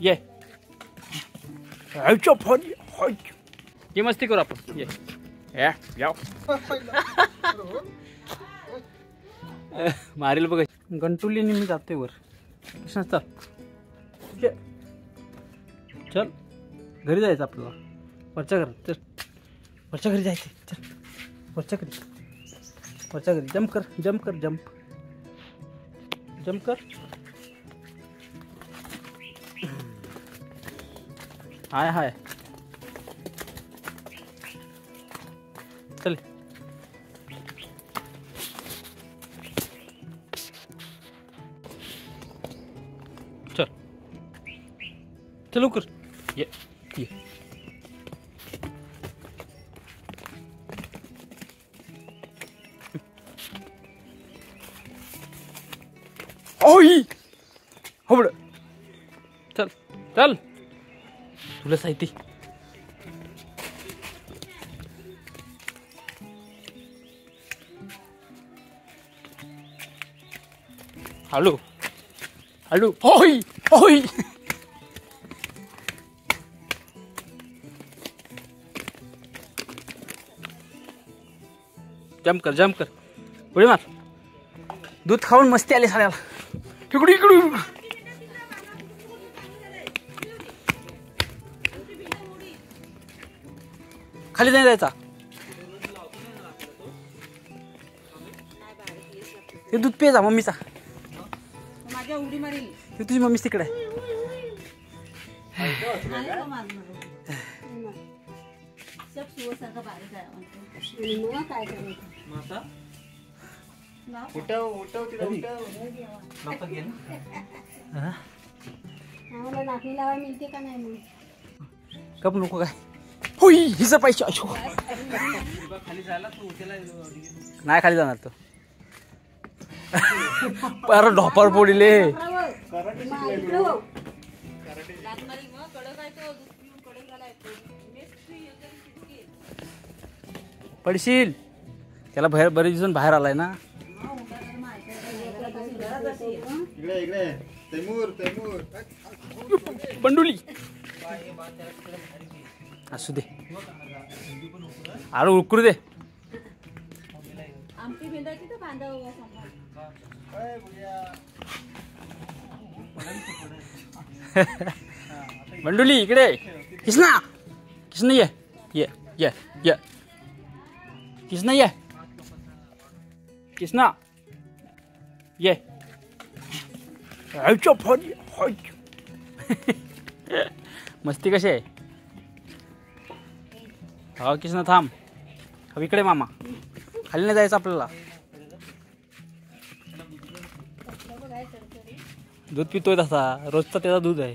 ये ये मस्ती करू आपण. ये या मारेल बघ. गंटुलीने मी जातोय वर. कृष्णा चल चल घरी जायचं आपल्याला. वरच्या घरात चल. वरच्या घरी जायचं. चल वरच्या घरी. वरच्या घरी जम्प कर. जम्प कर. जम्प जम्प कर. हाय हाय चल. चल चल लवकर. ये ये ओय होबड. चल चल तुला साहित्य. Hello hello. होय होय. जम्प कर. जम्प कर. उडी मार. दूध खाऊन मस्ती आली साऱ्याला. इकडे इकडे. खाली नाही जायचा. ते दूध पे जा मम्मीचा. माझ्या उडी मारील. तुझी मम्मी तिकडे आहे. मिळते का नाही मग कप नको काय. होई हिचा पैसे. नाही खाली जाणार तो. पर ढोपर पोडीले. पडशील. त्याला बाहेर बरेच दिवस बाहेर आलाय ना. बंडुली असू दे. अरे उकरू दे. बंडुली इकडे. कृष्णा कृष्णा ये ये ये ये. कृष्णा ये. कृष्णा ये. मस्ती कशी आहे. हा कृष्णा थांब. अब इकडे मामा. खाली नाही जायचं आपल्याला. दूध पितोय तसा. रोजचा त्याचा दूध आहे.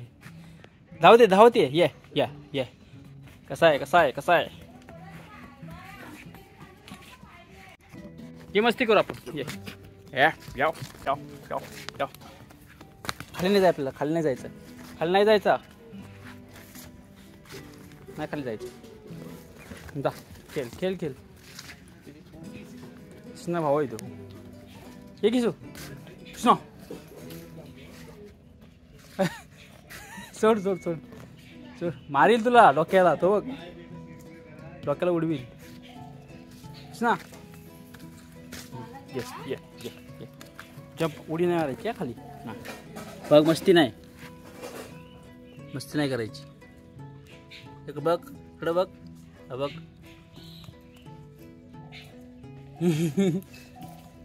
धावते धावते. ये ये ये. कसा आहे कसा आहे कसा आहे. ये मस्ती करू आपण. ये याव याव याव याव. खाली नाही जायचं आपल्याला. खाली नाही जायचं. खाली नाही जायचं. नाही खाली जायचं. जा खेळ खेळ खेळ. कृष्णा भाऊ आहे तो. ये किसू कृष्णा. सोड सोड सोड सोड. मारील तुला डोक्याला तो बघ. डोक्याला उडवील. कृष्णा ये ये ये ये. जंप. उडी नाही मारायची या खाली. ना बघ मस्ती नाही. मस्ती नाही करायची. एक बघ इकडे बघ. बघ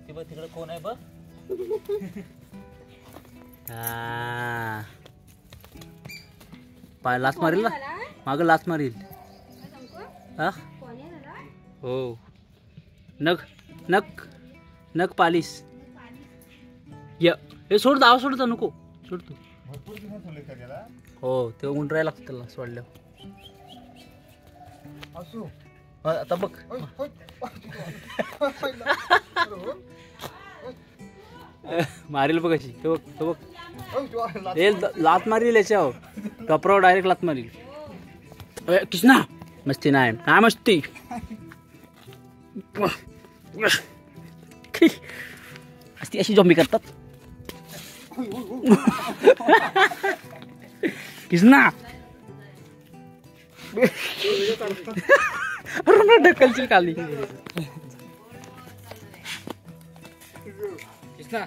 ते बघ तिकडे कोण आहे बघ. पाय लाच मारील ना. माग लाच मारील. हा हो. नख नख नख पालिस. ये सोड. दावा सोड. नको सोड तू. हो ते उंडरायला लागतं त्याला सोडल्यावर. आता बघ. मारील बघ कशी. तो बघ तो बघ. लात मारील याच्यावर. टपरावर डायरेक्ट लात मारील. कृष्णा मस्ती नाही. काय मस्ती. असती अशी जॉम्बी करतात. कृष्णा ढकलशील खाली. कृष्णा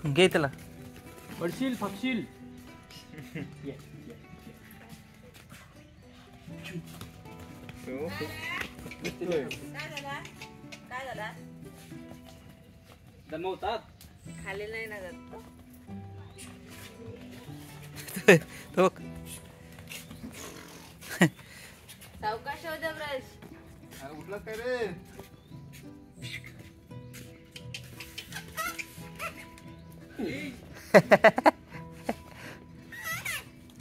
घे त्याला. पडशील फापशील. दमवतात. खाली नाही ना जात तो सावकाश हो दे ब्रश. उठला काय रे?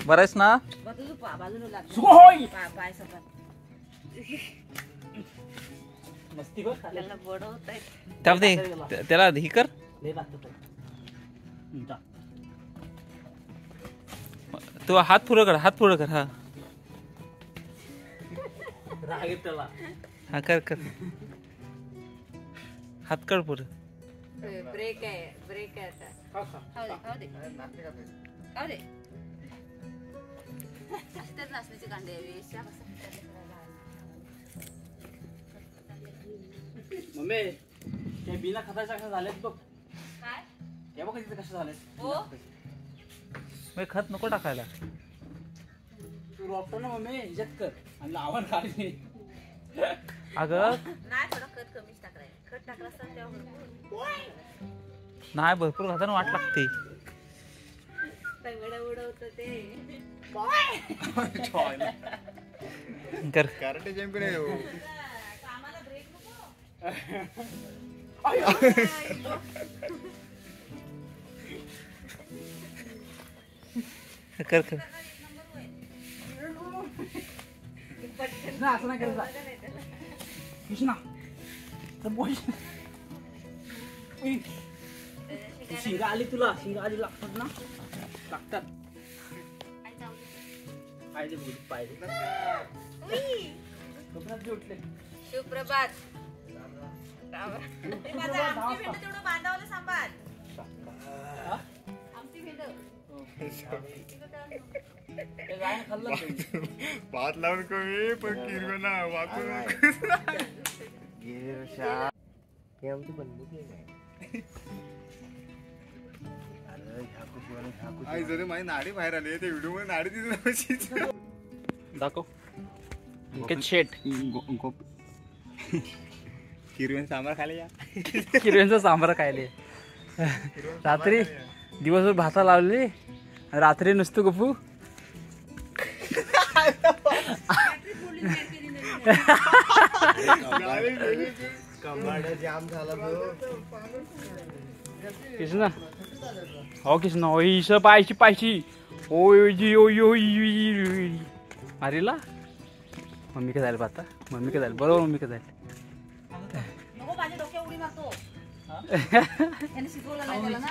बरं आहेस ना? बाजूला लागतो सुगोय. पाय सपाट. मस्ती कर. त्याला बडवत आहे. त्याला ही कर. लय लागतं तो. जा. तू हात पुढं कर, हात पुढं कर. हा राग येतो त्याला. हा कर कर. हात कर पुढं. ब्रेक आहे ब्रेक आहे आता. खा, खा. खाऊ दे खाऊ दे. असतात नाचण्याचे कांदे वेशा कसं. मम्मी ते बिना खताच्या कशा झाल्यात बघ. काय हे बघ तिथे कशा झाल्यात. हो खत नको टाकायला. तू रोपटो ना मम्मी इज्जत कर आणि लावण खाली. अगं नाही थोडं खत कमीच टाकलाय. खत टाकलं असतं तेव्हा नाही, भरपूर घाताना वाट लागते. सगळं उडवत ते. कर. कराटे चॅम्पियन आहे हो. आम्हाला ब्रेक नको. कर कर. कृष्णा असं नाही करत. कृष्णा तर बोल. शिंगा आली तुला. शिंगा आली लागतात ना. लागतात. पाहिजे बोल पाहिजे. कपड्यात उठले. सुप्रभात. माझा आमची भेंड तेवढं बांधावलं सांभाळ. आमची भेंड खाल्लं भात लावून कमी पण किरव ना वाकून आई जरी माझी नाडी बाहेर आली ते व्हिडिओ मध्ये नाडी दिसत. दाखव. अंकित शेट किरवेन सांबार खाले या. किरव्यांचा सांबार खायले. रात्री दिवसभर भाता लावली. रात्री नुसतं गपू. जाम झाला कृष्णा हो कृष्णा ओईश पायची पायची. ओय ओय ओय मारीला. मम्मी का जायला पाहता. मम्मी का जायला बरोबर. मम्मी का जायला. नको माझ्या डोक्यावर उडी मारतो. त्याने शिकवलं नाही त्याला ना.